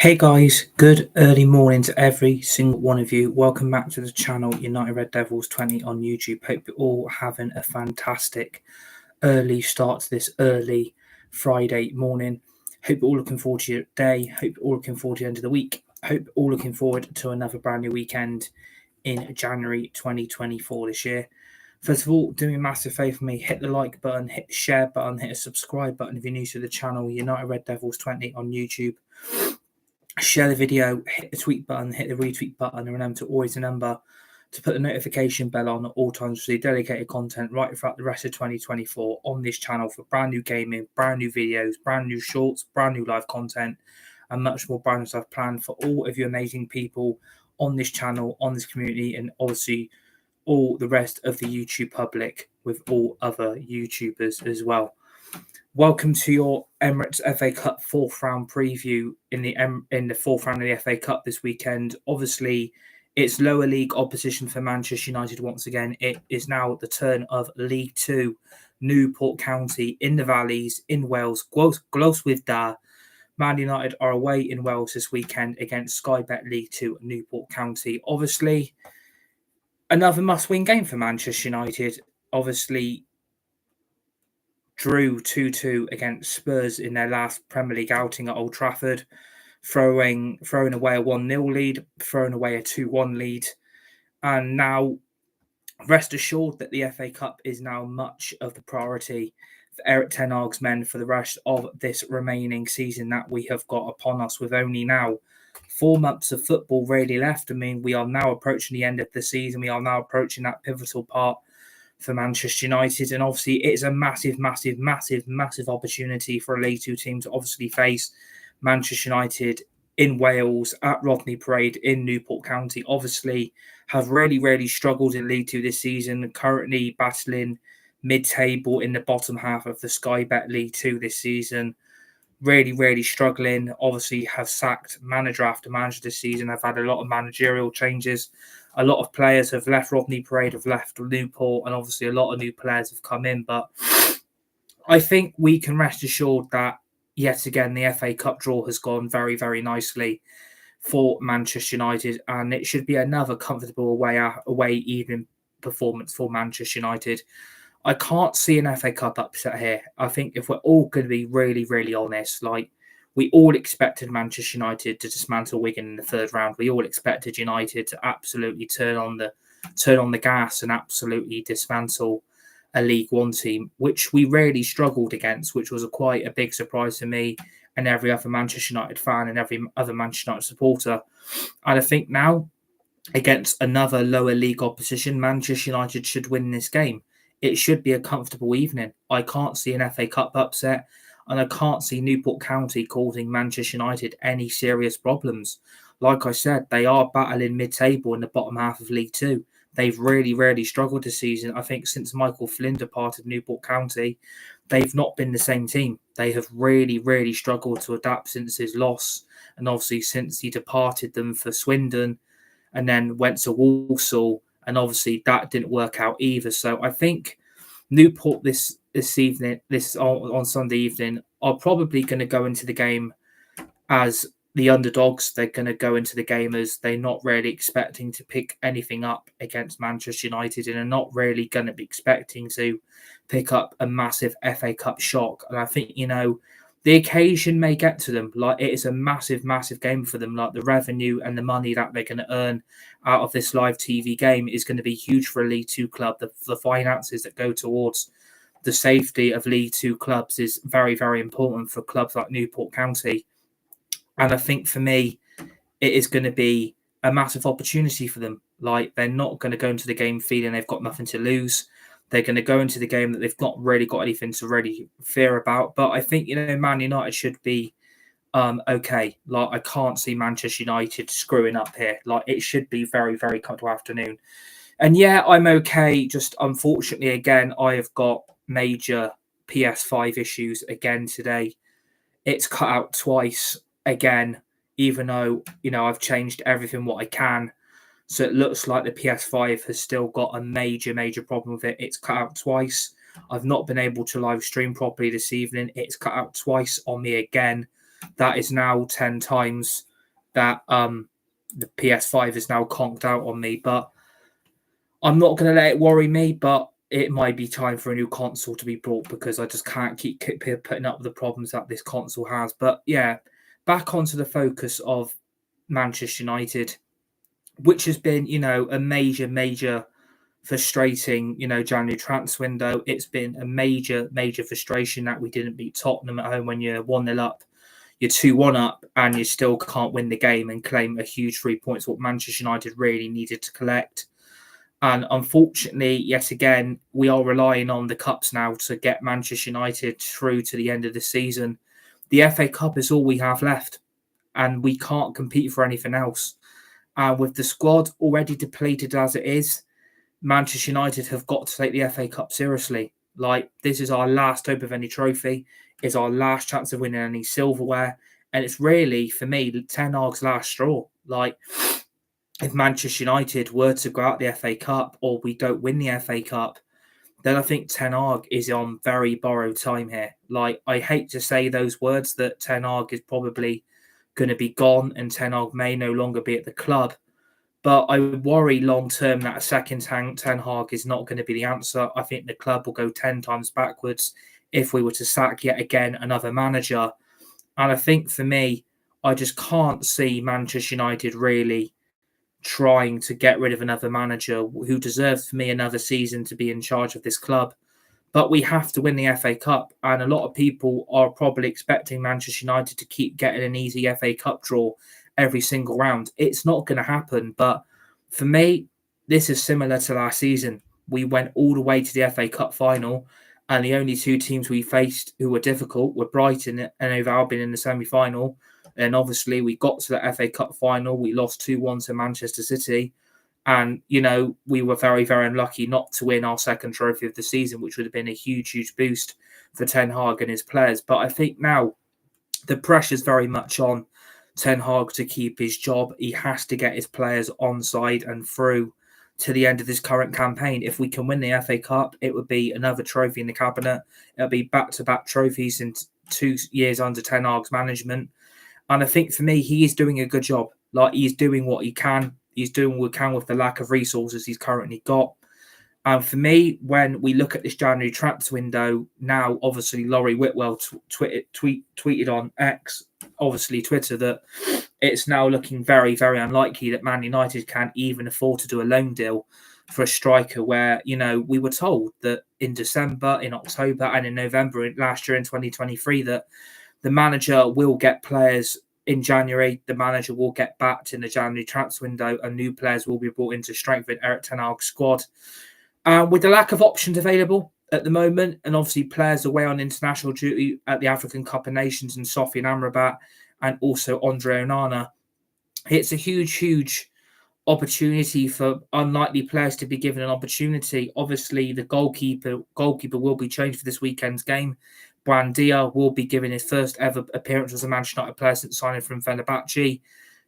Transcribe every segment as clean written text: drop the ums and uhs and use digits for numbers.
Hey guys, good early morning to every single one of you. Welcome back to the channel United Red Devils 20 on YouTube. Hope you're all having a fantastic early start to this early Friday morning. Hope you're all looking forward to your day. Hope you're all looking forward to the end of the week. Hope you're all looking forward to another brand new weekend in January 2024 this year. First of all, do me a massive favour for me. Hit the like button, hit the share button, hit the subscribe button if you're new to the channel United Red Devils 20 on YouTube. Share the video, hit the tweet button, hit the retweet button, and remember to always remember to put the notification bell on at all times to see dedicated content right throughout the rest of 2024 on this channel for brand new gaming, brand new videos, brand new shorts, brand new live content, and much more brand new stuff planned for all of you amazing people on this channel, on this community, and obviously all the rest of the YouTube public with all other YouTubers as well. Welcome to your Emirates FA Cup fourth round preview in the fourth round of the FA Cup this weekend. Obviously, it's lower league opposition for Manchester United once again. It is now the turn of League Two, Newport County in the Valleys in Wales. Gloswyddar. Man United are away in Wales this weekend against Sky Bet League Two Newport County. Obviously, another must-win game for Manchester United. Obviously, drew 2-2 against Spurs in their last Premier League outing at Old Trafford, throwing away a 1-0 lead, throwing away a 2-1 lead. And now, rest assured that the FA Cup is now much of the priority for Eric Ten Hag's men for the rest of this remaining season that we have got upon us, with only now 4 months of football really left. I mean, we are now approaching the end of the season. We are now approaching that pivotal part for Manchester United, and obviously it's a massive opportunity for a League Two team to obviously face Manchester United in Wales at Rodney Parade in Newport County. Obviously have really struggled in League Two this season, currently battling mid-table in the bottom half of the Sky Bet League Two this season. Really struggling. Obviously have sacked manager after manager this season. Have had a lot of managerial changes. A lot of players have left Rodney Parade, have left Newport, and obviously a lot of new players have come in. But I think we can rest assured that, yet again, the FA Cup draw has gone very nicely for Manchester United, and it should be another comfortable away evening performance for Manchester United. I can't see an FA Cup upset here. I think if we're all going to be really honest, we all expected Manchester United to dismantle Wigan in the third round. We all expected United to absolutely turn on the gas and absolutely dismantle a League One team, which we really struggled against, which was quite a big surprise to me and every other Manchester United fan and every other Manchester United supporter. And I think now, against another lower league opposition, Manchester United should win this game. It should be a comfortable evening. I can't see an FA Cup upset, and I can't see Newport County causing Manchester United any serious problems. Like I said, they are battling mid-table in the bottom half of League Two. They've really struggled this season. I think since Michael Flynn departed Newport County, they've not been the same team. They have really struggled to adapt since his loss, and obviously since he departed them for Swindon and then went to Walsall, and obviously that didn't work out either. So I think Newport this evening, on Sunday evening, are probably going to go into the game as the underdogs. They're going to go into the game as they're not really expecting to pick anything up against Manchester United, and are not really going to be expecting to pick up a massive FA Cup shock. And I think, the occasion may get to them. Like, it is a massive game for them. Like, the revenue and the money that they're going to earn out of this live TV game is going to be huge for a League Two club. The finances that go towards the safety of League Two clubs is very important for clubs like Newport County. And I think for me, it is going to be a massive opportunity for them. Like, they're not going to go into the game feeling they've got nothing to lose. They're going to go into the game that they've not really got anything to really fear about. But I think, Man United should be okay. Like, I can't see Manchester United screwing up here. Like, it should be very comfortable afternoon. And yeah, I'm okay. Just unfortunately, again, I have got major PS5 issues again today. It's cut out twice again, even though, I've changed everything what I can. So it looks like the PS5 has still got a major problem with it. It's cut out twice. I've not been able to live stream properly this evening. It's cut out twice on me again. That is now 10 times. that the PS5 is now conked out on me. But I'm not going to let it worry me. But it might be time for a new console to be brought because I just can't keep putting up with the problems that this console has. But yeah, back onto the focus of Manchester United, which has been, a major frustrating, January transfer window. It's been a major frustration that we didn't beat Tottenham at home when you're 1-0 up, you're 2-1 up, and you still can't win the game and claim a huge 3 points, what Manchester United really needed to collect. And unfortunately, yet again, we are relying on the Cups now to get Manchester United through to the end of the season. The FA Cup is all we have left, and we can't compete for anything else. And with the squad already depleted as it is, Manchester United have got to take the FA Cup seriously. Like, this is our last hope of any trophy. It's our last chance of winning any silverware. And it's really, for me, Ten Hag's last straw. Like, if Manchester United were to go out the FA Cup or we don't win the FA Cup, then I think Ten Hag is on very borrowed time here. Like, I hate to say those words that Ten Hag is probably going to be gone and Ten Hag may no longer be at the club. But I worry long term that a second Ten Hag is not going to be the answer. I think the club will go 10 times backwards if we were to sack yet again another manager. And I think for me, I just can't see Manchester United really trying to get rid of another manager who deserves for me another season to be in charge of this club. But we have to win the FA Cup, and a lot of people are probably expecting Manchester United to keep getting an easy FA Cup draw every single round. It's not going to happen, but for me, this is similar to last season. We went all the way to the FA Cup final, and the only two teams we faced who were difficult were Brighton and Hove Albion in the semi-final. And obviously, we got to the FA Cup final. We lost 2-1 to Manchester City. And, we were very, very unlucky not to win our second trophy of the season, which would have been a huge boost for Ten Hag and his players. But I think now the pressure's very much on Ten Hag to keep his job. He has to get his players on side and through to the end of this current campaign. If we can win the FA Cup, it would be another trophy in the cabinet. It'll be back-to-back trophies in 2 years under Ten Hag's management. And I think for me, he is doing a good job. Like, he's doing what he can. He's doing what he can with the lack of resources he's currently got. And for me, when we look at this January transfer window, now obviously Laurie Whitwell tweeted on X, obviously Twitter, that it's now looking very, very unlikely that Man United can even afford to do a loan deal for a striker where, we were told that in December, in October and in November last year in 2023 that the manager will get players in January. The manager will get backed in the January transfer window and new players will be brought in to strengthen Erik ten Hag's squad. With the lack of options available at the moment, and obviously players away on international duty at the African Cup of Nations and Sofian Amrabat and also Andre Onana, it's a huge opportunity for unlikely players to be given an opportunity. Obviously, the goalkeeper will be changed for this weekend's game. Buendia will be given his first ever appearance as a Manchester United player since signing from Fenerbahce.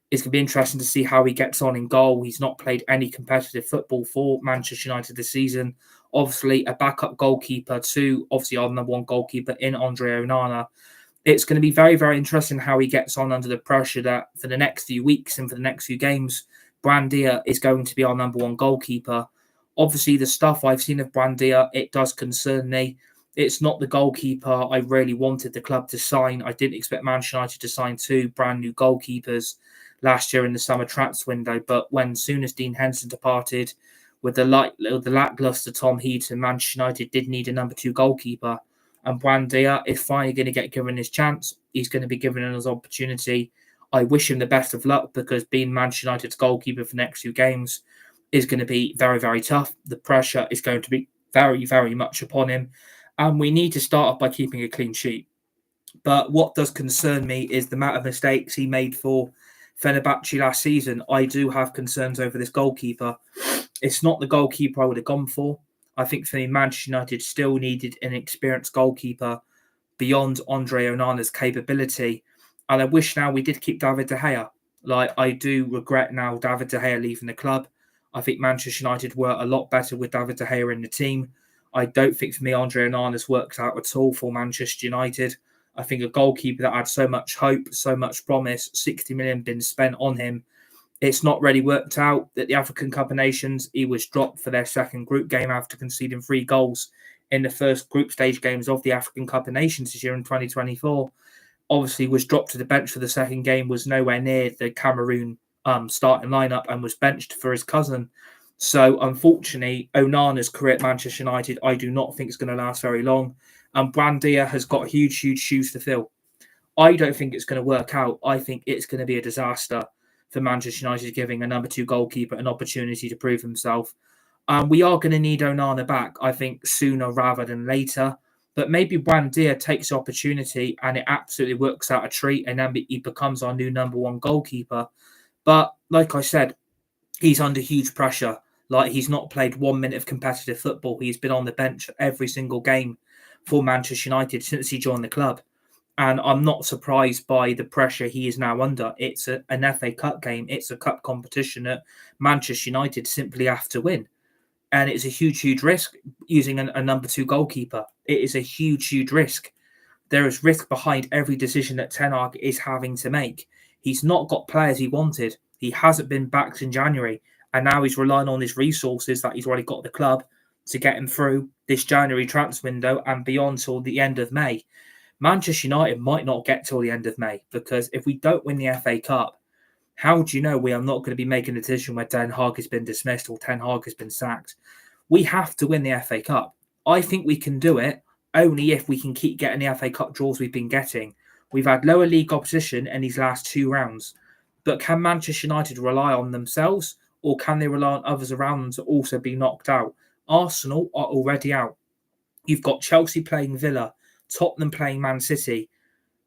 It's going to be interesting to see how he gets on in goal. He's not played any competitive football for Manchester United this season. Obviously, a backup goalkeeper to obviously our number one goalkeeper in Andre Onana. It's going to be very, very interesting how he gets on under the pressure that for the next few weeks and for the next few games, Buendia is going to be our number one goalkeeper. Obviously, the stuff I've seen of Buendia, it does concern me. It's not the goalkeeper I really wanted the club to sign. I didn't expect Manchester United to sign 2 brand new goalkeepers last year in the summer transfer window. But when soon as Dean Henderson departed, with the lackluster Tom Heaton, Manchester United did need a number 2 goalkeeper. And Buendia is finally going to get given his chance. He's going to be given his opportunity. I wish him the best of luck because being Manchester United's goalkeeper for the next few games is going to be very, very tough. The pressure is going to be very, very much upon him. And we need to start off by keeping a clean sheet. But what does concern me is the amount of mistakes he made for Fenerbahce last season. I do have concerns over this goalkeeper. It's not the goalkeeper I would have gone for. I think for me, Manchester United still needed an experienced goalkeeper beyond Andre Onana's capability. And I wish now we did keep David De Gea. I do regret now David De Gea leaving the club. I think Manchester United were a lot better with David De Gea in the team. I don't think for me Andre Onana's worked out at all for Manchester United. I think a goalkeeper that had so much hope, so much promise, 60 million been spent on him. It's not really worked out. At the African Cup of Nations, he was dropped for their second group game after conceding 3 goals in the first group stage games of the African Cup of Nations this year in 2024. Obviously, was dropped to the bench for the second game, was nowhere near the Cameroon starting lineup, and was benched for his cousin. So, unfortunately, Onana's career at Manchester United, I do not think it's going to last very long. And Brandia has got huge, huge shoes to fill. I don't think it's going to work out. I think it's going to be a disaster for Manchester United, giving a number 2 goalkeeper an opportunity to prove himself. We are going to need Onana back, I think, sooner rather than later. But maybe Brandia takes the opportunity and it absolutely works out a treat, and then he becomes our new number 1 goalkeeper. But like I said, he's under huge pressure. Like, he's not played 1 minute of competitive football. He's been on the bench every single game for Manchester United since he joined the club. And I'm not surprised by the pressure he is now under. It's an FA Cup game. It's a cup competition that Manchester United simply have to win. And it's a huge, huge risk using a number 2 goalkeeper. It is a huge, huge risk. There is risk behind every decision that Ten Hag is having to make. He's not got players he wanted. He hasn't been backed in January. And now he's relying on his resources that he's already got at the club to get him through this January transfer window and beyond till the end of May. Manchester United might not get till the end of May, because if we don't win the FA Cup, how do you know we are not going to be making a decision where Ten Hag has been dismissed or Ten Hag has been sacked? We have to win the FA Cup. I think we can do it only if we can keep getting the FA Cup draws we've been getting. We've had lower league opposition in these last 2 rounds. But can Manchester United rely on themselves, or can they rely on others around them to also be knocked out? Arsenal are already out. You've got Chelsea playing Villa, Tottenham playing Man City,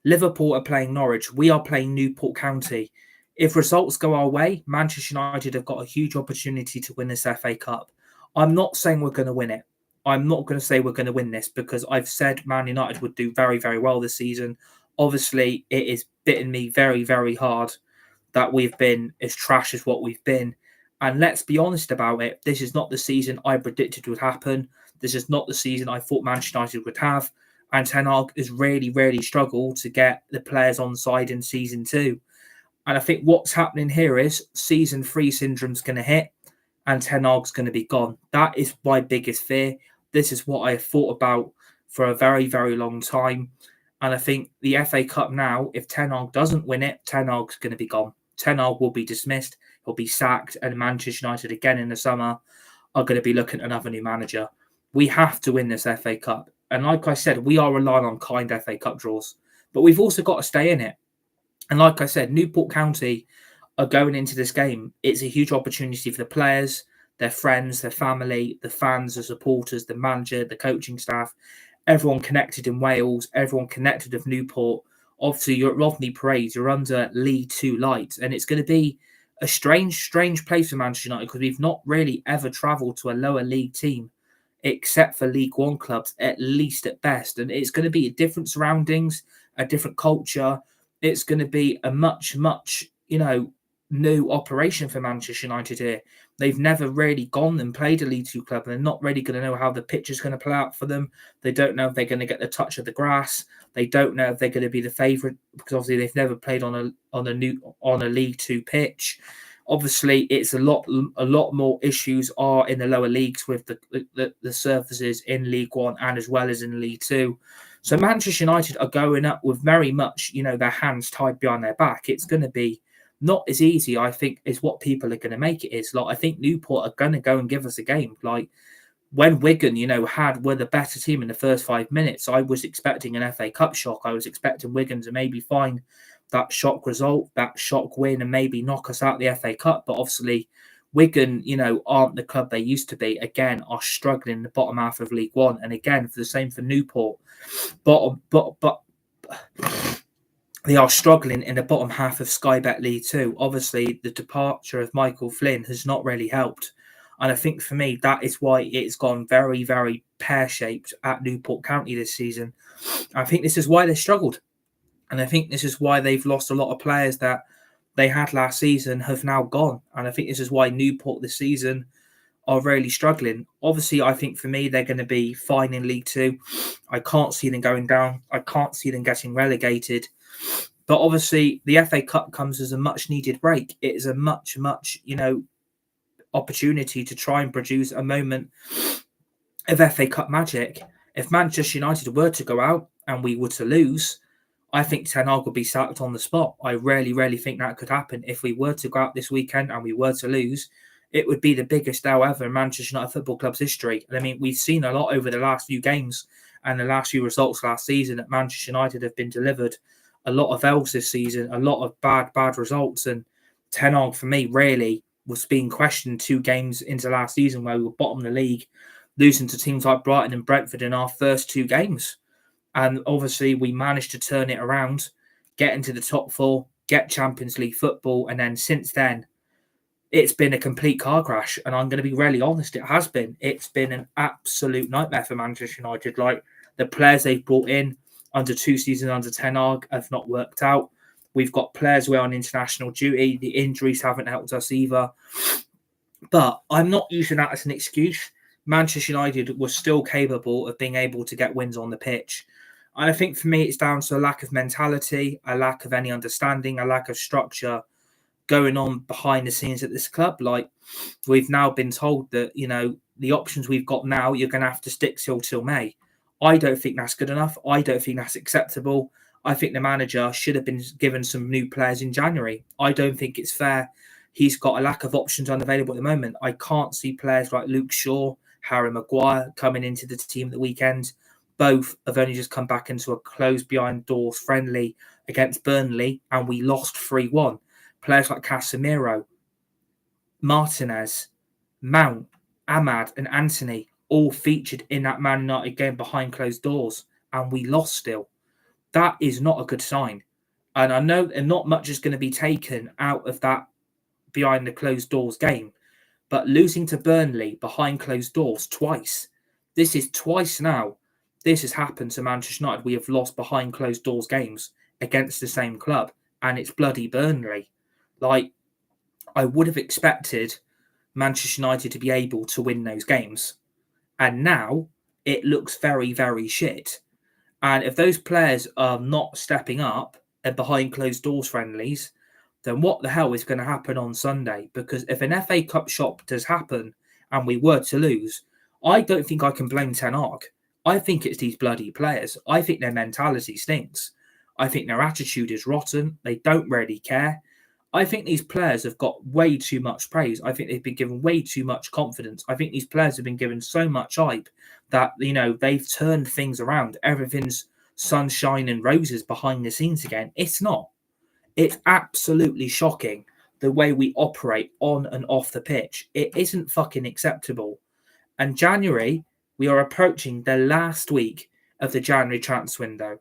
Liverpool are playing Norwich. We are playing Newport County. If results go our way, Manchester United have got a huge opportunity to win this FA Cup. I'm not saying we're going to win it. I'm not going to say we're going to win this, because I've said Man United would do very, very well this season. Obviously, it is bitten me very, very hard that we've been as trash as what we've been. And let's be honest about it. This is not the season I predicted would happen. This is not the season I thought Manchester United would have. And Ten Hag has really, really struggled to get the players on side in season 2. And I think what's happening here is season 3 syndrome's going to hit and Ten Hag's going to be gone. That is my biggest fear. This is what I have thought about for a very, very long time. And I think the FA Cup now, if Ten Hag doesn't win it, Ten Hag's going to be gone. Ten Hag will be dismissed. He'll be sacked. And Manchester United again in the summer are going to be looking at another new manager. We have to win this FA Cup. And like I said, we are relying on kind FA Cup draws. But we've also got to stay in it. And like I said, Newport County are going into this game. It's a huge opportunity for the players, their friends, their family, the fans, the supporters, the manager, the coaching staff, everyone connected in Wales, everyone connected with Newport. Obviously, you're at Rodney Parade, you're under League 2 lights, and it's going to be a strange place for Manchester United, because we've not really ever travelled to a lower league team, except for League 1 clubs, at least at best. And it's going to be different surroundings, a different culture. It's going to be a much, new operation for Manchester United here. They've never really gone and played a League 2 club, and they're not really going to know how the pitch is going to play out for them. They don't know if they're going to get the touch of the grass. They don't know if they're going to be the favourite, because obviously they've never played on a League 2 pitch. Obviously, it's a lot more issues are in the lower leagues with the surfaces in League 1 and as well as in League 2. So Manchester United are going up with very much, their hands tied behind their back. It's going to be not as easy, I think, as what people are going to make it is. Like, I think Newport are going to go and give us a game. Like, when Wigan, were the better team in the first 5 minutes, I was expecting an FA Cup shock. I was expecting Wigan to maybe find that shock result, that shock win, and maybe knock us out the FA Cup. But obviously, Wigan, aren't the club they used to be. Again, are struggling in the bottom half of League 1. And again, for the same for Newport. But they are struggling in the bottom half of Sky Bet League 2. Obviously, the departure of Michael Flynn has not really helped. And I think for me, that is why it's gone very, very pear-shaped at Newport County this season. I think this is why they struggled. And I think this is why they've lost a lot of players that they had last season have now gone. And I think this is why Newport this season are really struggling. Obviously, I think for me, they're going to be fine in League Two. I can't see them going down. I can't see them getting relegated. But obviously, the FA Cup comes as a much needed break. It is a much, opportunity to try and produce a moment of FA Cup magic. If Manchester United were to go out and we were to lose, I think Ten Hag would be sacked on the spot. I really think that could happen. If we were to go out this weekend and we were to lose, it would be the biggest L ever in Manchester United Football Club's history. And I mean, we've seen a lot over the last few games and the last few results last season that Manchester United have been delivered a lot of L's this season, a lot of bad results. And Ten Hag, for me, really was being questioned 2 games into last season where we were bottom of the league, losing to teams like Brighton and Brentford in our first 2 games. And obviously, we managed to turn it around, get into the top 4, get Champions League football. And then since then, it's been a complete car crash. And I'm going to be really honest, it has been. It's been an absolute nightmare for Manchester United. Like, the players they've brought in under 2 seasons under Ten Hag have not worked out. We've got players who are on international duty. The injuries haven't helped us either. But I'm not using that as an excuse. Manchester United was still capable of being able to get wins on the pitch. And I think for me, it's down to a lack of mentality, a lack of any understanding, a lack of structure going on behind the scenes at this club. Like, we've now been told that, the options we've got now, you're going to have to stick till May. I don't think that's good enough. I don't think that's acceptable. I think the manager should have been given some new players in January. I don't think it's fair. He's got a lack of options unavailable at the moment. I can't see players like Luke Shaw, Harry Maguire coming into the team at the weekend. Both have only just come back into a closed behind doors friendly against Burnley, and we lost 3-1. Players like Casemiro, Martinez, Mount, Ahmad, and Anthony all featured in that Man United game behind closed doors, and we lost still. That is not a good sign. And I know not much is going to be taken out of that behind the closed doors game, but losing to Burnley behind closed doors twice. This is twice now. This has happened to Manchester United. We have lost behind closed doors games against the same club, and it's bloody Burnley. Like, I would have expected Manchester United to be able to win those games. And now it looks very, very shit. And if those players are not stepping up and behind closed doors friendlies, then what the hell is going to happen on Sunday? Because if an FA Cup shock does happen and we were to lose, I don't think I can blame Ten Hag. I think it's these bloody players. I think their mentality stinks. I think their attitude is rotten. They don't really care. I think these players have got way too much praise. I think they've been given way too much confidence. I think these players have been given so much hype that, they've turned things around. Everything's sunshine and roses behind the scenes again. It's not. It's absolutely shocking the way we operate on and off the pitch. It isn't fucking acceptable. And January, we are approaching the last week of the January transfer window,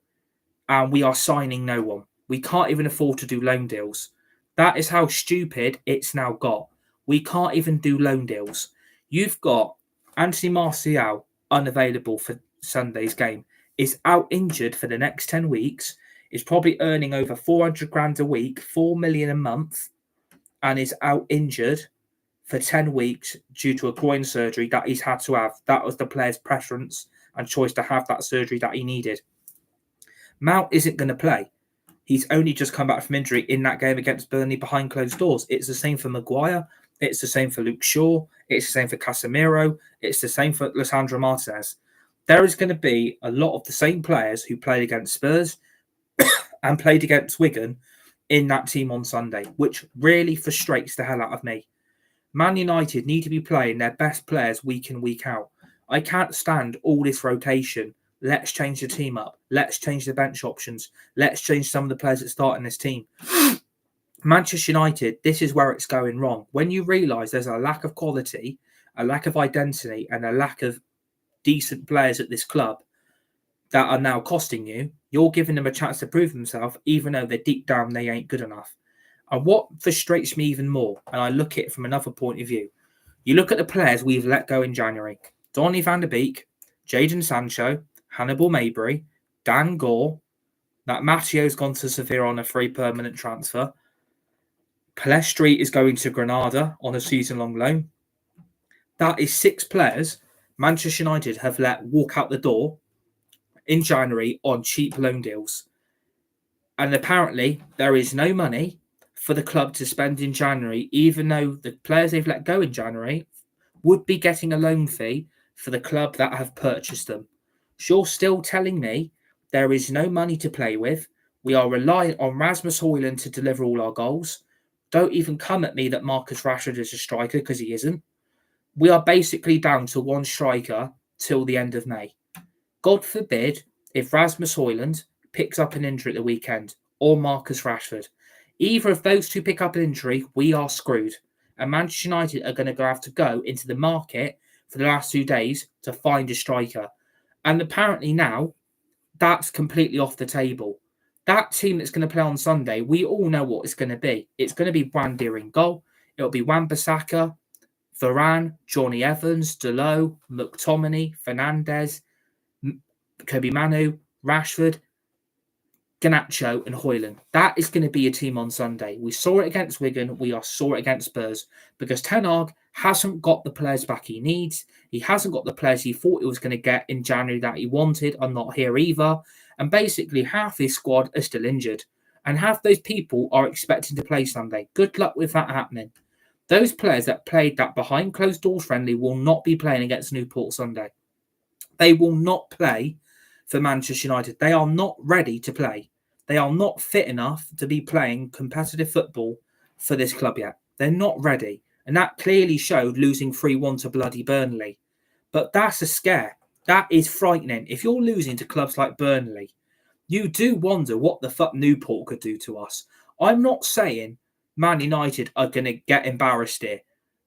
and we are signing no one. We can't even afford to do loan deals. That is how stupid it's now got. We can't even do loan deals. You've got Anthony Martial unavailable for Sunday's game, is out injured for the next 10 weeks, is probably earning over 400 grand a week, 4 million a month, and is out injured for 10 weeks due to a groin surgery that he's had to have. That was the player's preference and choice to have that surgery that he needed. Mount isn't going to play. He's only just come back from injury in that game against Burnley behind closed doors. It's the same for Maguire. It's the same for Luke Shaw. It's the same for Casemiro. It's the same for Lisandro Martinez. There is going to be a lot of the same players who played against Spurs and played against Wigan in that team on Sunday, which really frustrates the hell out of me. Man United need to be playing their best players week in, week out. I can't stand all this rotation. Let's change the team up. Let's change the bench options. Let's change some of the players that start in this team. Manchester United, this is where it's going wrong. When you realise there's a lack of quality, a lack of identity, and a lack of decent players at this club that are now costing you, you're giving them a chance to prove themselves, even though they're deep down, they ain't good enough. And what frustrates me even more, and I look at it from another point of view, you look at the players we've let go in January. Donny van der Beek, Jadon Sancho, Hannibal Mabry, Dan Gore, that Mattio's gone to Sevilla on a free permanent transfer. Palestri is going to Granada on a season-long loan. That is 6 players Manchester United have let walk out the door in January on cheap loan deals. And apparently, there is no money for the club to spend in January, even though the players they've let go in January would be getting a loan fee for the club that have purchased them. So you're still telling me there is no money to play with. We are relying on Rasmus Højlund to deliver all our goals. Don't even come at me that Marcus Rashford is a striker, because he isn't. We are basically down to one striker till the end of May. God forbid if Rasmus Højlund picks up an injury at the weekend, or Marcus Rashford. Either of those two pick up an injury, we are screwed. And Manchester United are going to have to go into the market for the last 2 days to find a striker. And apparently now, that's completely off the table. That team that's going to play on Sunday, we all know what it's going to be. It's going to be Buendia in goal. It'll be Wan-Bissaka, Varane, Johnny Evans, Dalot, McTominay, Fernandes, Kobe Manu, Rashford, Garnacho and Højlund. That is going to be a team on Sunday. We saw it against Wigan. We saw it against Spurs, because Ten Hag hasn't got the players back he needs. He hasn't got the players he thought he was going to get in January that he wanted are not here either. And basically half his squad are still injured. And half those people are expecting to play Sunday. Good luck with that happening. Those players that played that behind closed doors friendly will not be playing against Newport Sunday. They will not play for Manchester United. They are not ready to play. They are not fit enough to be playing competitive football for this club yet. They're not ready. And that clearly showed losing 3-1 to bloody Burnley. But that's a scare. That is frightening. If you're losing to clubs like Burnley, you do wonder what the fuck Newport could do to us. I'm not saying Man United are going to get embarrassed here.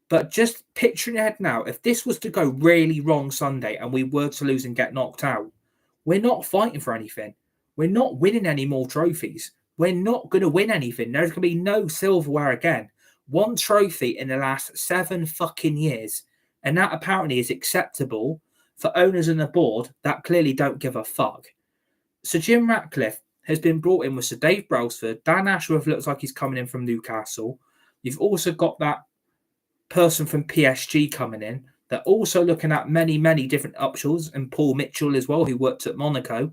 But just picturing ahead now, if this was to go really wrong Sunday and we were to lose and get knocked out, we're not fighting for anything. We're not winning any more trophies. We're not going to win anything. There's going to be no silverware again. One trophy in the last 7 fucking years. And that apparently is acceptable for owners and the board that clearly don't give a fuck. Sir Jim Ratcliffe has been brought in with Sir Dave Brailsford. Dan Ashworth looks like he's coming in from Newcastle. You've also got that person from PSG coming in. They're also looking at many, many different options, and Paul Mitchell as well, who worked at Monaco.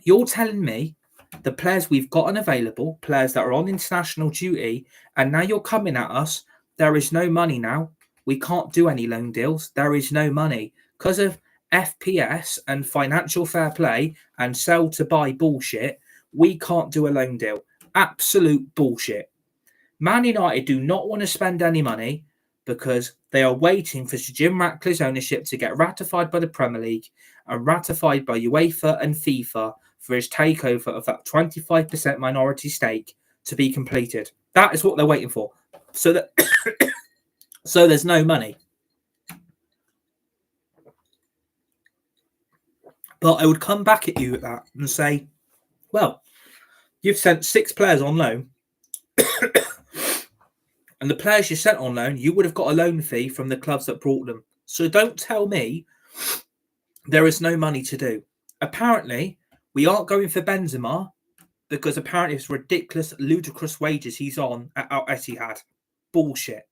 You're telling me the players we've got unavailable, players that are on international duty, and now you're coming at us, there is no money now. We can't do any loan deals. There is no money. Because of FPS and financial fair play and sell to buy bullshit, we can't do a loan deal. Absolute bullshit. Man United do not want to spend any money because they are waiting for Sir Jim Ratcliffe's ownership to get ratified by the Premier League and ratified by UEFA and FIFA for his takeover of that 25% minority stake to be completed. That is what they're waiting for. So that so there's no money. But I would come back at you at that and say, well, you've sent 6 players on loan. And the players you sent on loan, you would have got a loan fee from the clubs that brought them. So don't tell me there is no money to do. Apparently, we aren't going for Benzema because apparently it's ridiculous, ludicrous wages he's on at Al Etihad. Bullshit.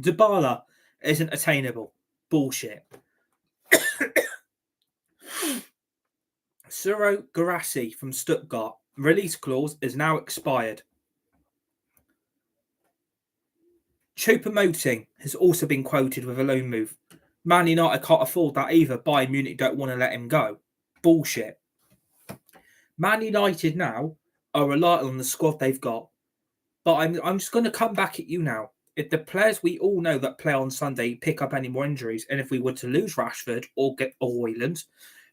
Dybala isn't attainable. Bullshit. Suro Guirassy from Stuttgart. Release clause is now expired. Choupo-Moting has also been quoted with a loan move. Man United can't afford that either. Bayern Munich don't want to let him go. Bullshit. Man United now are relying on the squad they've got. But I'm just going to come back at you now. If the players we all know that play on Sunday pick up any more injuries, and if we were to lose Rashford or get Højlund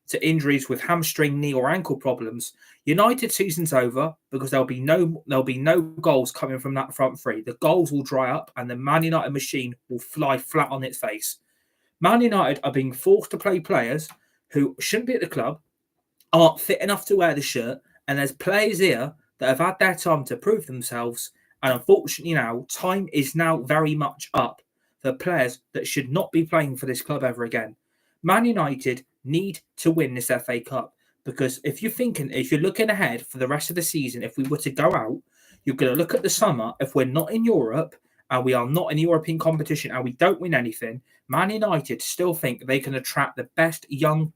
to injuries with hamstring, knee or ankle problems, United season's over because there'll be no goals coming from that front three. The goals will dry up and the Man United machine will fly flat on its face. Man United are being forced to play players who shouldn't be at the club, aren't fit enough to wear the shirt, and there's players here that have had their time to prove themselves, and unfortunately now, time is now very much up for players that should not be playing for this club ever again. Man United need to win this FA Cup because if you're looking ahead for the rest of the season, if we were to go out, you're going to look at the summer. If we're not in Europe and we are not in European competition and we don't win anything, Man United still think they can attract the best young,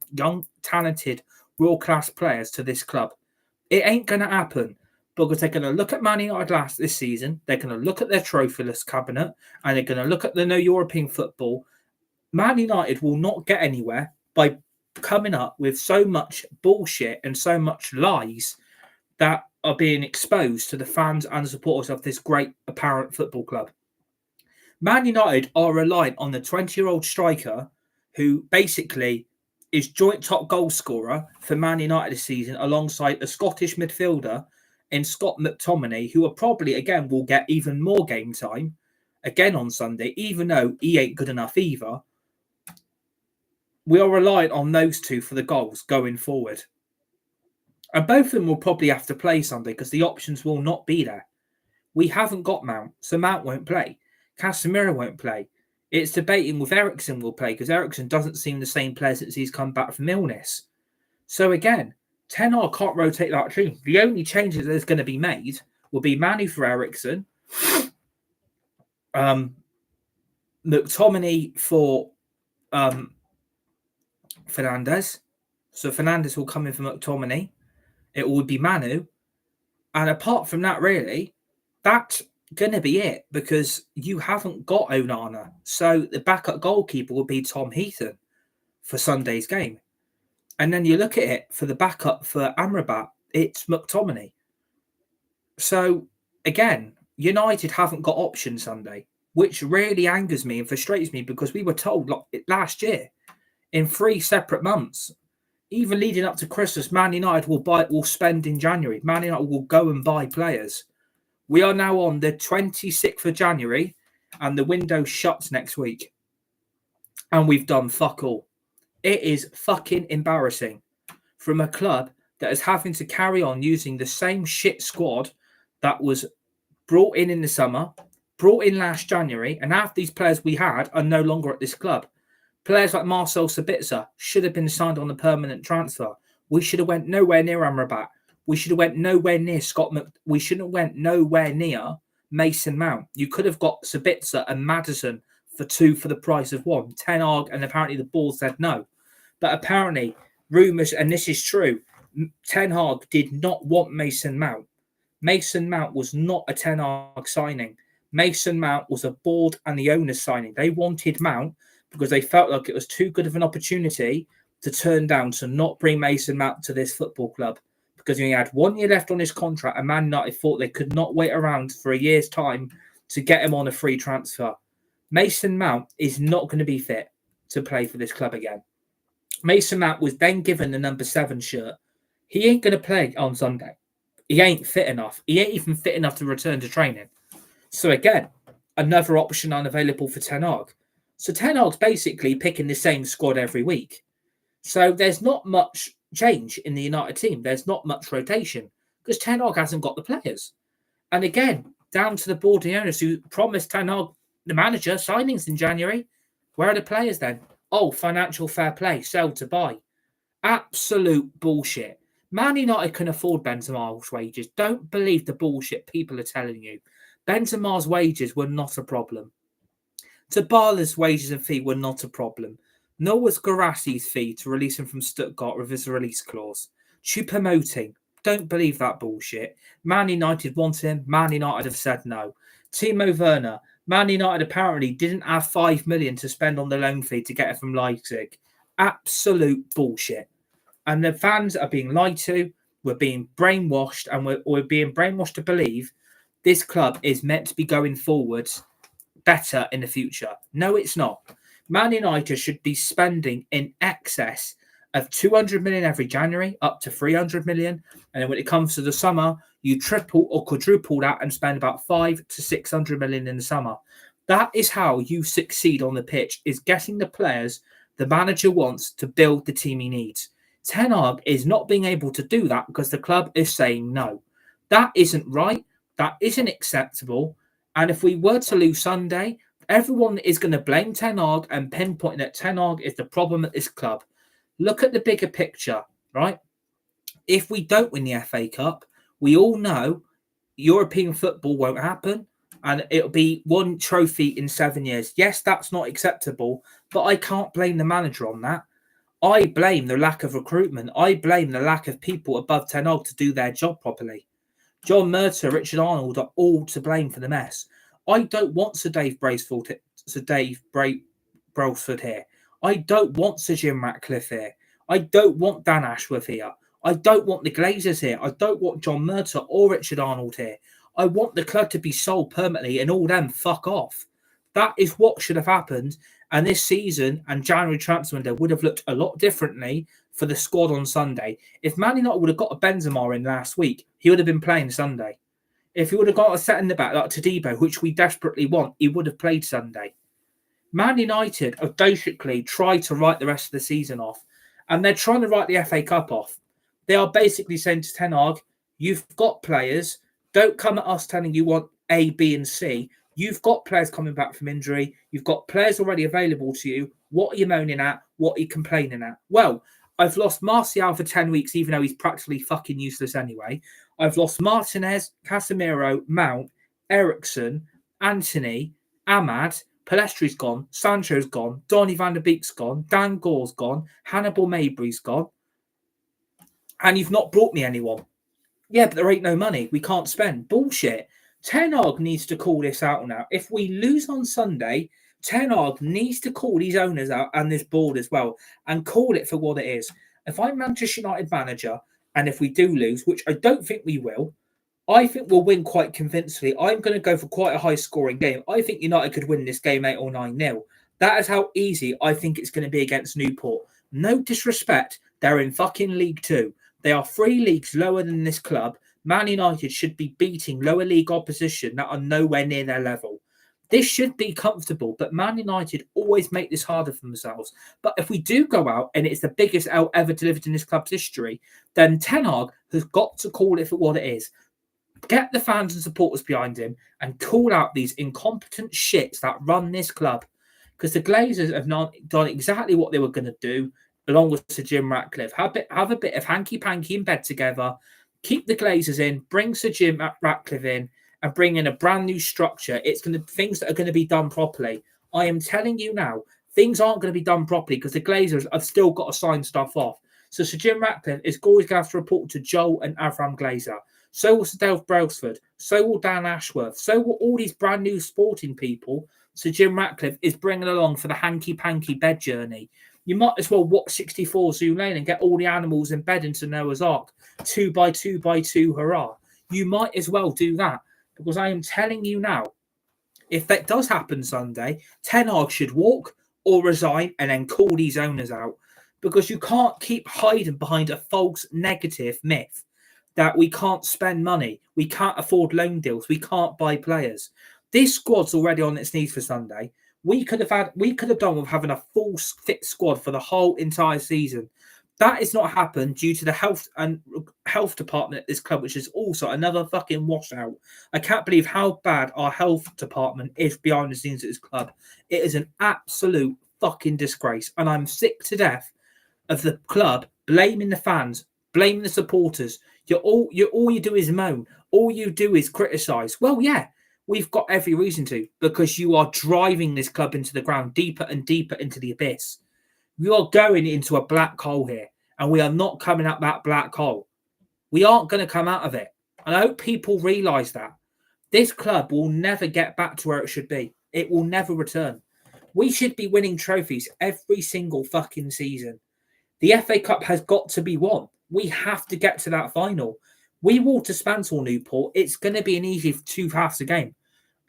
talented, world-class players to this club. It ain't going to happen because they're going to look at Man United this season, they're going to look at their trophy list cabinet, and they're going to look at the no European football. Man United will not get anywhere by coming up with so much bullshit and so much lies that are being exposed to the fans and supporters of this great apparent football club. Man United are reliant on the 20-year-old striker who basically is joint top goal scorer for Man United this season alongside a Scottish midfielder in Scott McTominay, who will get even more game time again on Sunday, even though he ain't good enough either. We are reliant on those two for the goals going forward. And both of them will probably have to play Sunday because the options will not be there. We haven't got Mount, so Mount won't play. Casemiro won't play. It's debating with Eriksen will play because Eriksen doesn't seem the same player since he's come back from illness. So again, Ten Hag can't rotate that team. The only changes that's going to be made will be Manu for Eriksen, McTominay for Fernandes. So Fernandes will come in for McTominay. It would be Manu. And apart from that, really, that's going to be it because you haven't got Onana. So the backup goalkeeper will be Tom Heaton for Sunday's game. And then you look at it for the backup for Amrabat, it's McTominay. So again, United haven't got options Sunday, which really angers me and frustrates me because we were told last year in 3 separate months, even leading up to Christmas, Man United will spend in January. Man United will go and buy players. We are now on the 26th of January and the window shuts next week. And we've done fuck all. It is fucking embarrassing from a club that is having to carry on using the same shit squad that was brought in the summer, brought in last January, and half these players we had are no longer at this club. Players like Marcel Sabitzer should have been signed on a permanent transfer. We should have went nowhere near Amrabat. We should have went nowhere near we shouldn't have went nowhere near Mason Mount. You could have got Sabitzer and Maddison for 2 for the price of 1. Ten Hag, and apparently the board said no. But apparently, rumours, and this is true, Ten Hag did not want Mason Mount. Mason Mount was not a Ten Hag signing. Mason Mount was a board and the owner's signing. They wanted Mount because they felt like it was too good of an opportunity to turn down, to not bring Mason Mount to this football club. Because he had 1 year left on his contract, and Man United thought they could not wait around for a year's time to get him on a free transfer. Mason Mount is not going to be fit to play for this club again. Mason Mount was then given the number 7 shirt. He ain't going to play on Sunday. He ain't fit enough. He ain't even fit enough to return to training. So again, another option unavailable for Ten Hag. So Ten Hag's basically picking the same squad every week. So there's not much change in the United team. There's not much rotation because Ten Hag hasn't got the players. And again, down to the board and owners who promised Ten Hag, the manager, signings in January. Where are the players then? Oh, financial fair play, sell to buy. Absolute bullshit. Man United can afford Benzema's wages. Don't believe the bullshit people are telling you. Benzema's wages were not a problem. Tabala's wages and fee were not a problem. Nor was Guirassi's fee to release him from Stuttgart with his release clause. Choupo-Moting. Don't believe that bullshit. Man United wanted him. Man United have said no. Timo Werner. Man United apparently didn't have 5 million to spend on the loan fee to get it from Leipzig. Absolute bullshit. And the fans are being lied to. We're being brainwashed, and we're being brainwashed to believe this club is meant to be going forwards better in the future. No, it's not. Man United should be spending in excess of 200 million every January, up to 300 million. And then when it comes to the summer, you triple or quadruple that and spend about 500 to 600 million in the summer. That is how you succeed on the pitch, is getting the players the manager wants to build the team he needs. Ten Hag is not being able to do that because the club is saying no. That isn't right. That isn't acceptable. And if we were to lose Sunday, everyone is going to blame Ten Hag and pinpoint that Ten Hag is the problem at this club. Look at the bigger picture, right? If we don't win the FA Cup, we all know European football won't happen. and it'll be one trophy in 7 years. Yes, that's not acceptable, but I can't blame the manager on that. I blame the lack of recruitment. I blame the lack of people above 10 odd to do their job properly. John Murtaugh, Richard Arnold are all to blame for the mess. I don't want Sir Dave Brailsford here. I don't want Sir Jim Ratcliffe here. I don't want Dan Ashworth here. I don't want the Glazers here. I don't want John Murtaugh or Richard Arnold here. I want the club to be sold permanently and all them fuck off. That is what should have happened. And this season and January transfer window would have looked a lot differently for the squad on Sunday. If Man United would have got a Benzema in last week, he would have been playing Sunday. If he would have got a set in the back like Todibo, which we desperately want, he would have played Sunday. Man United have basically tried to write the rest of the season off, and they're trying to write the FA Cup off. They are basically saying to Ten Hag, you've got players, don't come at us telling you want A, B, and C. You've got players coming back from injury. You've got players already available to you. What are you moaning at? What are you complaining at? Well, I've lost Martial for 10 weeks, even though he's practically fucking useless anyway. I've lost Martinez, Casemiro, Mount, Ericsson, Anthony, Ahmad, Palestri's gone, Sancho's gone, Donny van der Beek's gone, Dan Gore's gone, Hannibal Mabry's gone. And you've not brought me anyone. Yeah, but there ain't no money. We can't spend. Bullshit. Ten Hag needs to call this out now. If we lose on Sunday, Ten Hag needs to call these owners out and this board as well and call it for what it is. If I'm Manchester United manager and if we do lose, which I don't think we will, I think we'll win quite convincingly. I'm going to go for quite a high scoring game. I think United could win this game 8 or 9-0. That is how easy I think it's going to be against Newport. No disrespect, they're in fucking League 2. They are 3 leagues lower than this club. Man United should be beating lower league opposition that are nowhere near their level. This should be comfortable, but Man United always make this harder for themselves. But if we do go out and it's the biggest out ever delivered in this club's history, then Ten Hag has got to call it for what it is. Get the fans and supporters behind him and call out these incompetent shits that run this club. Because the Glazers have not done exactly what they were going to do, along with Sir Jim Ratcliffe. Have a bit of hanky-panky in bed together, keep the Glazers in, bring Sir Jim Ratcliffe in, and bring in a brand new structure. It's going to things that are going to be done properly. I am telling you now, things aren't going to be done properly because the Glazers have still got to sign stuff off. So Sir Jim Ratcliffe is always going to have to report to Joel and Avram Glazer. So will Sir Dave Brailsford. So will Dan Ashworth. So will all these brand new sporting people Sir Jim Ratcliffe is bringing along for the hanky-panky bed journey. You might as well watch 64 Zoo Lane and get all the animals in bed into Noah's Ark. 2 by 2 by 2, hurrah. You might as well do that. Because I am telling you now, if that does happen Sunday, Ten Hag should walk or resign and then call these owners out. Because you can't keep hiding behind a false negative myth that we can't spend money, we can't afford loan deals, we can't buy players. This squad's already on its knees for Sunday. We could have done with having a full fit squad for the whole entire season. That has not happened due to the health department at this club, which is also another fucking washout. I can't believe how bad our health department is behind the scenes at this club. It is an absolute fucking disgrace. And I'm sick to death of the club blaming the fans, blaming the supporters. All you do is moan. All you do is criticise. Well, yeah, we've got every reason to, because you are driving this club into the ground, deeper and deeper into the abyss. We are going into a black hole here, and we are not coming out that black hole. We aren't going to come out of it. And I hope people realise that. This club will never get back to where it should be. It will never return. We should be winning trophies every single fucking season. The FA Cup has got to be won. We have to get to that final. We will dismantle Newport. It's going to be an easy 2 halves a game.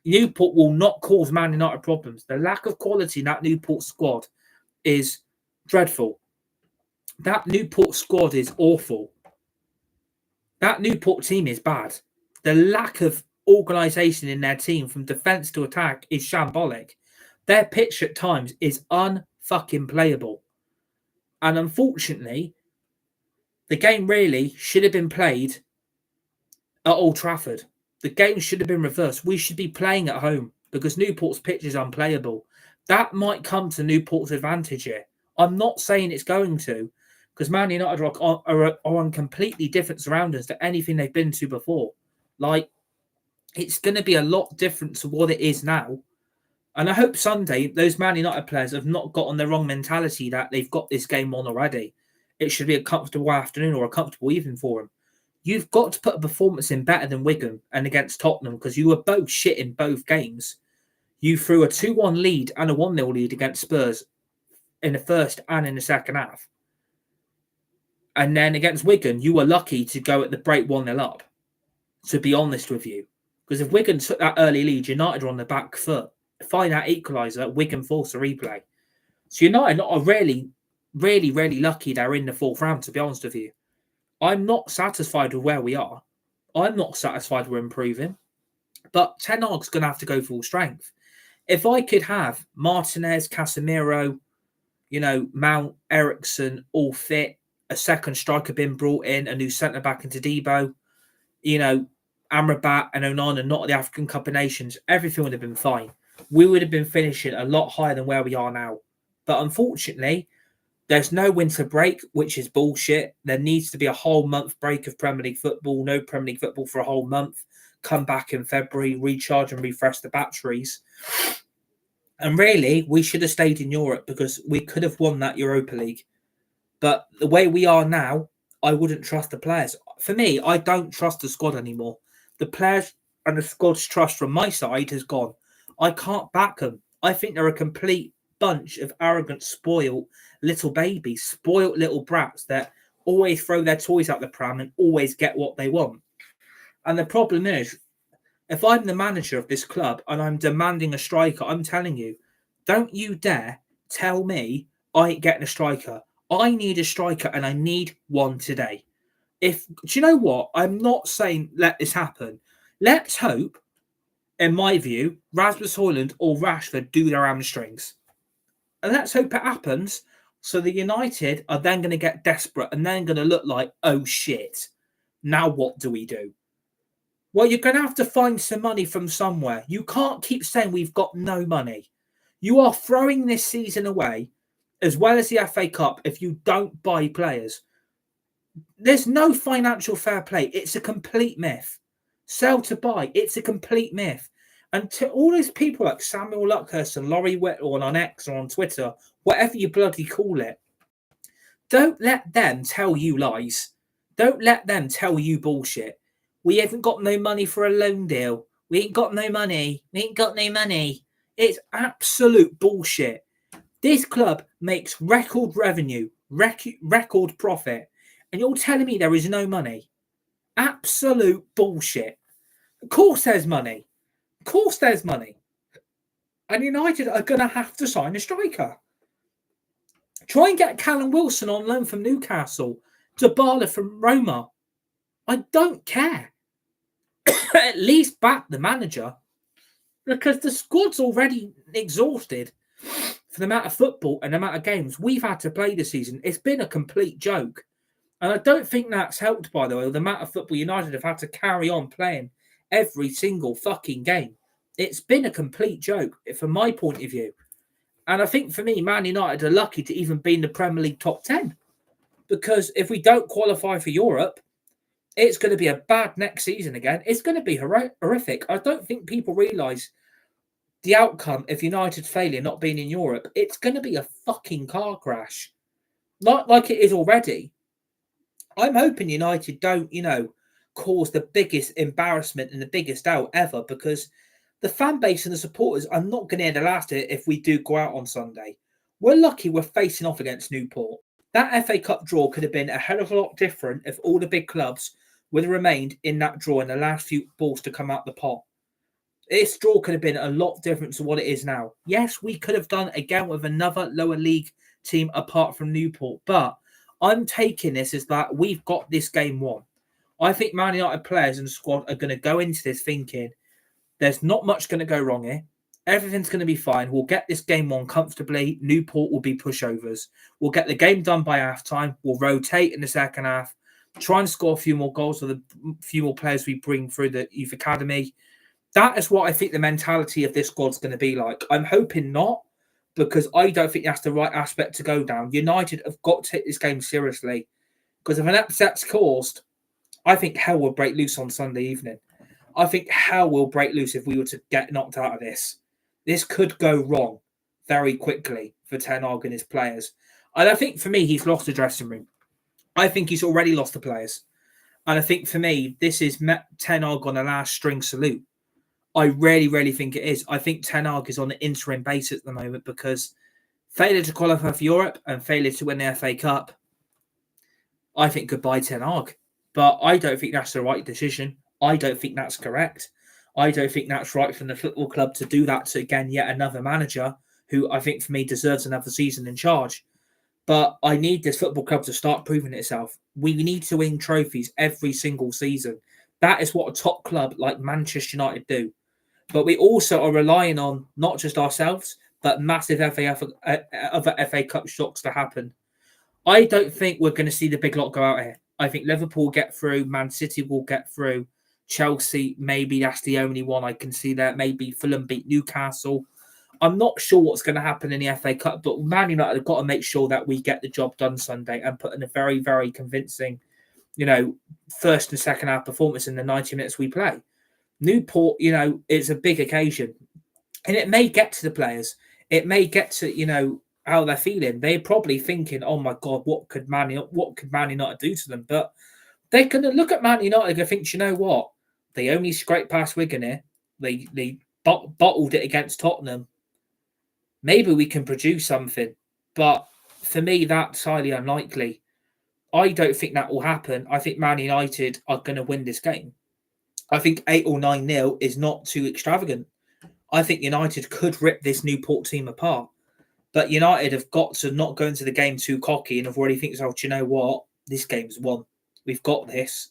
Newport will not cause Man United problems. The lack of quality in that Newport squad is dreadful. That Newport squad is awful. That Newport team is bad. The lack of organisation in their team from defence to attack is shambolic. Their pitch at times is unfucking playable. And unfortunately, the game really should have been played at Old Trafford. The game should have been reversed. We should be playing at home because Newport's pitch is unplayable. That might come to Newport's advantage here. I'm not saying it's going to, because Man United are on completely different surroundings to anything they've been to before. Like, It's going to be a lot different to what it is now. And I hope Sunday, those Man United players have not got on the wrong mentality that they've got this game on already. It should be a comfortable afternoon or a comfortable evening for them. You've got to put a performance in better than Wigan and against Tottenham because you were both shit in both games. You threw a 2-1 lead and a 1-0 lead against Spurs in the first and in the second half. And then against Wigan, you were lucky to go at the break 1-0 up, to be honest with you. Because if Wigan took that early lead, United are on the back foot. Find that equaliser, Wigan force a replay. So United are really, really, really lucky they're in the fourth round, to be honest with you. I'm not satisfied with where we are. I'm not satisfied we're improving. But Ten Hag's going to have to go full strength. If I could have Martinez, Casemiro, Mount, Ericsson all fit, a second striker being brought in, a new centre-back into Debo, Amrabat and Onana, not the African Cup of Nations, everything would have been fine. We would have been finishing a lot higher than where we are now. But unfortunately, there's no winter break, which is bullshit. There needs to be a whole month break of Premier League football, no Premier League football for a whole month. Come back in February, recharge and refresh the batteries. And really, we should have stayed in Europe because we could have won that Europa League. But the way we are now, I wouldn't trust the players. For me, I don't trust the squad anymore. The players and the squad's trust from my side has gone. I can't back them. I think they're a complete bunch of arrogant, spoiled little babies, spoiled little brats that always throw their toys out the pram and always get what they want. And the problem is, if I'm the manager of this club and I'm demanding a striker, I'm telling you, don't you dare tell me I ain't getting a striker. I need a striker and I need one today. Do you know what? I'm not saying let this happen. Let's hope, in my view, Rasmus Højlund or Rashford do their hamstrings. And let's hope it happens. So the United are then going to get desperate and then going to look like, oh shit, now what do we do? Well, you're going to have to find some money from somewhere. You can't keep saying we've got no money. You are throwing this season away, as well as the FA Cup, if you don't buy players. There's no financial fair play. It's a complete myth. Sell to buy. It's a complete myth. And to all those people like Samuel Luckhurst and Laurie Whitlaw on X or on Twitter, whatever you bloody call it, don't let them tell you lies. Don't let them tell you bullshit. We haven't got no money for a loan deal. We ain't got no money. We ain't got no money. It's absolute bullshit. This club makes record revenue, record profit, and you're telling me there is no money? Absolute bullshit. Of course there's money. Of course there's money. And United are going to have to sign a striker. Try and get Callum Wilson on loan from Newcastle. Dybala from Roma. I don't care. At least back the manager. Because the squad's already exhausted for the amount of football and the amount of games we've had to play this season. It's been a complete joke. And I don't think that's helped, by the way, with the amount of football United have had to carry on playing every single fucking game. It's been a complete joke from my point of view. And I think for me, Man United are lucky to even be in the Premier League top 10. Because if we don't qualify for Europe, it's going to be a bad next season again. It's going to be horrific. I don't think people realise the outcome of United's failure not being in Europe. It's going to be a fucking car crash. Like it is already. I'm hoping United don't, cause the biggest embarrassment and the biggest out ever, because the fan base and the supporters are not going to hear the last of it if we do go out on Sunday. We're lucky we're facing off against Newport. That FA Cup draw could have been a hell of a lot different if all the big clubs would have remained in that draw in the last few balls to come out the pot. This draw could have been a lot different to what it is now. Yes, we could have done again with another lower league team apart from Newport, but I'm taking this as that we've got this game won. I think Man United players and squad are going to go into this thinking there's not much going to go wrong here. Everything's going to be fine. We'll get this game won comfortably. Newport will be pushovers. We'll get the game done by half-time. We'll rotate in the second half. Try and score a few more goals with a few more players we bring through the youth academy. That is what I think the mentality of this squad's going to be like. I'm hoping not, because I don't think that's the right aspect to go down. United have got to take this game seriously, because if an upset's caused, I think hell will break loose on Sunday evening. I think hell will break loose if we were to get knocked out of this. This could go wrong very quickly for Ten Hag and his players. And I think for me, he's lost the dressing room. I think he's already lost the players. And I think for me, this is Ten Hag on a last string salute. I really, really think it is. I think Ten Hag is on an interim basis at the moment because failure to qualify for Europe and failure to win the FA Cup, I think goodbye Ten Hag. But I don't think that's the right decision. I don't think that's correct. I don't think that's right from the football club to do that to, again, yet another manager who I think for me deserves another season in charge. But I need this football club to start proving itself. We need to win trophies every single season. That is what a top club like Manchester United do. But we also are relying on not just ourselves, but massive other FA Cup shocks to happen. I don't think we're going to see the big lot go out here. I think Liverpool get through, Man City will get through, Chelsea, maybe that's the only one I can see there. Maybe Fulham beat Newcastle. I'm not sure what's going to happen in the FA Cup, but Man United have got to make sure that we get the job done Sunday and put in a very, very convincing, first and second half performance in the 90 minutes we play. Newport, it's a big occasion. And it may get to the players. It may get to, how they're feeling. They're probably thinking, oh my God, what could Man United do to them? But they're going to look at Man United and think, you know what? They only scraped past Wigan here. They bottled it against Tottenham. Maybe we can produce something. But for me, that's highly unlikely. I don't think that will happen. I think Man United are going to win this game. I think 8 or 9-0 is not too extravagant. I think United could rip this Newport team apart. But United have got to not go into the game too cocky and have already think, oh, do you know what? This game's won. We've got this.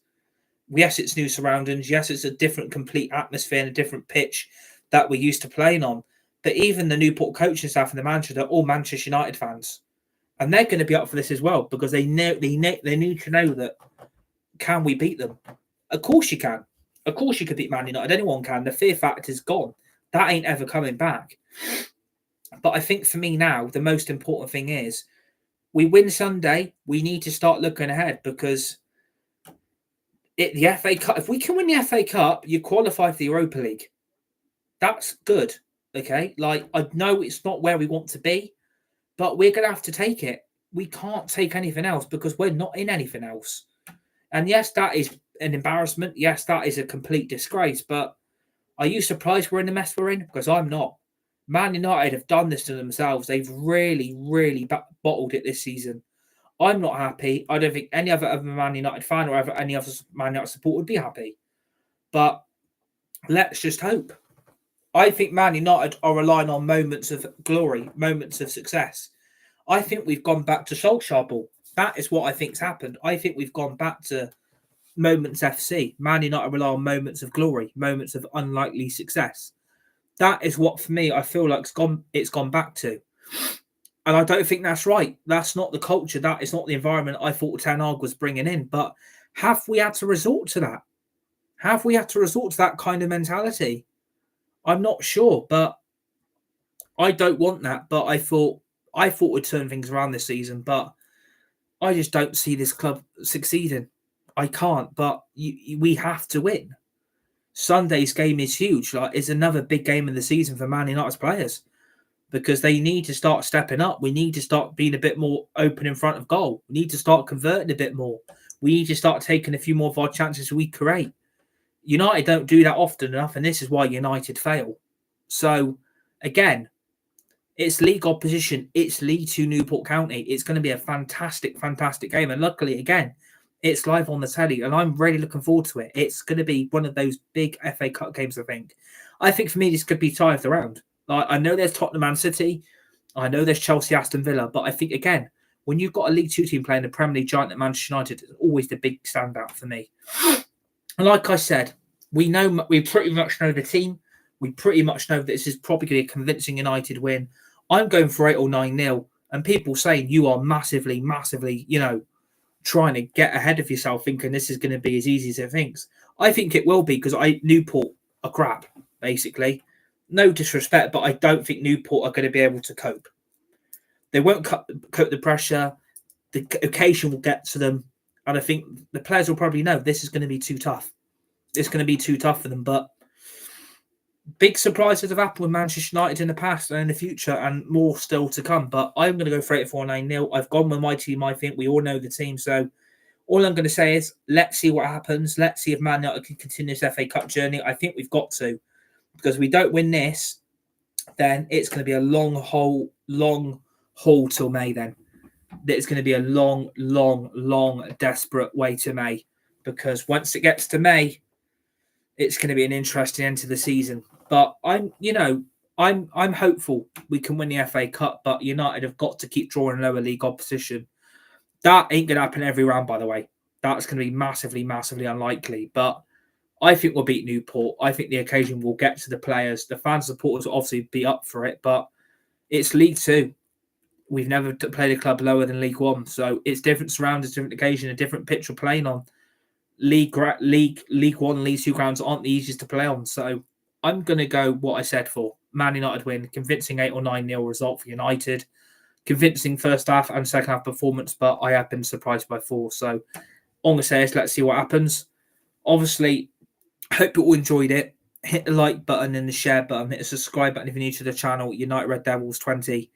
Yes, it's new surroundings. Yes, it's a different, complete atmosphere and a different pitch that we're used to playing on. But even the Newport coaching staff and the manager, they're all Manchester United fans. And they're going to be up for this as well because they need to know that, can we beat them? Of course you can. Of course you could beat Man United. Anyone can. The fear factor is gone. That ain't ever coming back. But I think for me now, the most important thing is we win Sunday. We need to start looking ahead because the FA Cup, if we can win the FA Cup, you qualify for the Europa League. That's good. Okay. Like, I know it's not where we want to be, but we're going to have to take it. We can't take anything else because we're not in anything else. And yes, that is an embarrassment. Yes, that is a complete disgrace. But are you surprised we're in the mess we're in? Because I'm not. Man United have done this to themselves. They've really, really bottled it this season. I'm not happy. I don't think any other Man United fan or any other Man United supporter would be happy. But let's just hope. I think Man United are relying on moments of glory, moments of success. I think we've gone back to Solskjaer ball. That is what I think's happened. I think we've gone back to moments FC. Man United rely on moments of glory, moments of unlikely success. That is what, for me, I feel like it's gone back to. And I don't think that's right. That's not the culture. That is not the environment I thought Ten Hag was bringing in. But have we had to resort to that? Have we had to resort to that kind of mentality? I'm not sure, but I don't want that. But I thought we'd turn things around this season, but I just don't see this club succeeding. I can't, but we have to win. Sunday's game is huge. Like, it's another big game in the season for Man United's players because they need to start stepping up. We need to start being a bit more open in front of goal. We need to start converting a bit more. We need to start taking a few more of our chances we create. United don't do that often enough, and this is why United fail. So, again, it's league opposition. It's League 2 Newport County. It's going to be a fantastic, fantastic game. And luckily, again, it's live on the telly, and I'm really looking forward to it. It's going to be one of those big FA Cup games, I think. I think for me, this could be tie of the round. Like, I know there's Tottenham Man City. I know there's Chelsea Aston Villa. But I think, again, when you've got a League 2 team playing the Premier League giant at Manchester United, it's always the big standout for me. And like I said, we pretty much know the team. We pretty much know that this is probably going to be a convincing United win. I'm going for 8 or 9-0. And people saying you are massively, massively, trying to get ahead of yourself, thinking this is going to be as easy as it thinks. I think it will be because Newport are crap, basically. No disrespect, but I don't think Newport are going to be able to cope. They won't cope the pressure. The occasion will get to them. And I think the players will probably know this is going to be too tough. it's going to be too tough for them. But big surprises have happened with Manchester United in the past and in the future, and more still to come. But I'm going to go for 8-4-9-0. I've gone with my team. I think we all know the team. So all I'm going to say is let's see what happens. Let's see if Man United can continue this FA Cup journey. I think we've got to, because if we don't win this, then it's going to be a long haul till May. Then it's going to be a long, desperate way to May, because once it gets to May, it's going to be an interesting end to the season. But I'm hopeful we can win the FA Cup, but United have got to keep drawing lower league opposition. That ain't going to happen every round, by the way. That's going to be massively unlikely. But I think we'll beat Newport. I think the occasion will get to the players. The fan supporters will obviously be up for it, but it's League Two. We've never played a club lower than League One, so it's different surroundings, different occasion, a different pitch we're playing on. League One, League Two grounds aren't the easiest to play on, so I'm going to go what I said for Man United win, convincing 8 or 9-0 result for United, convincing first half and second half performance, but I have been surprised by 4. So all I'm going to say is let's see what happens. Obviously, I hope you all enjoyed it. Hit the like button and the share button. Hit the subscribe button if you're new to the channel. United Red Devils 20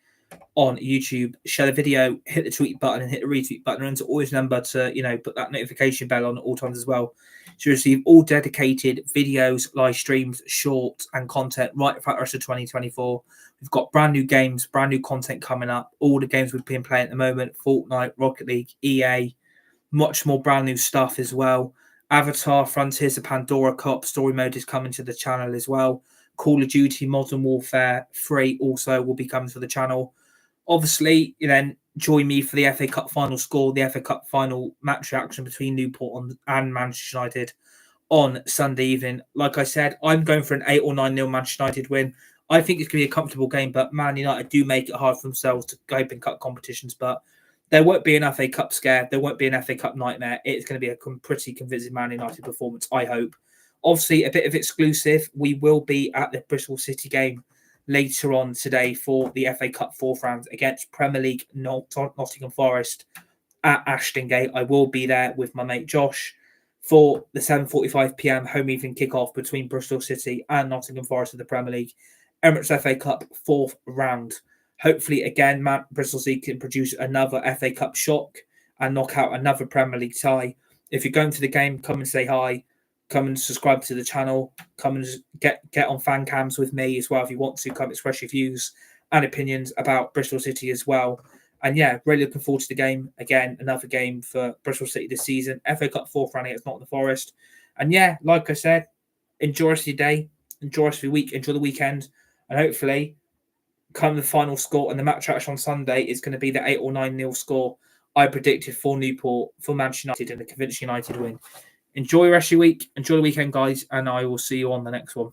on YouTube. Share the video, hit the tweet button and hit the retweet button. And to always remember to, put that notification bell on at all times as well, to receive all dedicated videos, live streams, shorts and content right throughout the rest of 2024. We've got brand new games, brand new content coming up. All the games we've been playing at the moment, Fortnite, Rocket League, EA, much more brand new stuff as well. Avatar, Frontiers of Pandora Co-op story mode is coming to the channel as well. Call of Duty Modern Warfare 3 also will be coming to the channel. Obviously, then join me for the FA Cup final score, the FA Cup final match reaction between Newport and Manchester United on Sunday evening. Like I said, I'm going for an 8 or 9-0 Manchester United win. I think it's going to be a comfortable game, but Man United do make it hard for themselves to go in cup competitions. But there won't be an FA Cup scare. There won't be an FA Cup nightmare. It's going to be a pretty convincing Man United performance, I hope. Obviously, a bit of exclusive. We will be at the Bristol City game later on today for the FA Cup 4th round against Premier League Nottingham Forest at Ashton Gate. I will be there with my mate Josh for the 7:45 p.m. home evening kickoff between Bristol City and Nottingham Forest of the Premier League Emirates FA Cup 4th round. Hopefully, again, Bristol City can produce another FA Cup shock and knock out another Premier League tie. If you're going to the game, come and say hi. Come and subscribe to the channel. Come and get on fan cams with me as well if you want to. Come express your views and opinions about Bristol City as well. And yeah, really looking forward to the game. Again, another game for Bristol City this season. FA Cup 4th round against Nottingham Forest. And yeah, like I said, enjoy the rest of your day. Enjoy the rest of your week. Enjoy the weekend. And hopefully, come the final score and the match action on Sunday is going to be the 8 or 9-0 score I predicted for Newport, for Manchester United, and a convincing United win. Enjoy the rest of your week. Enjoy the weekend, guys, and I will see you on the next one.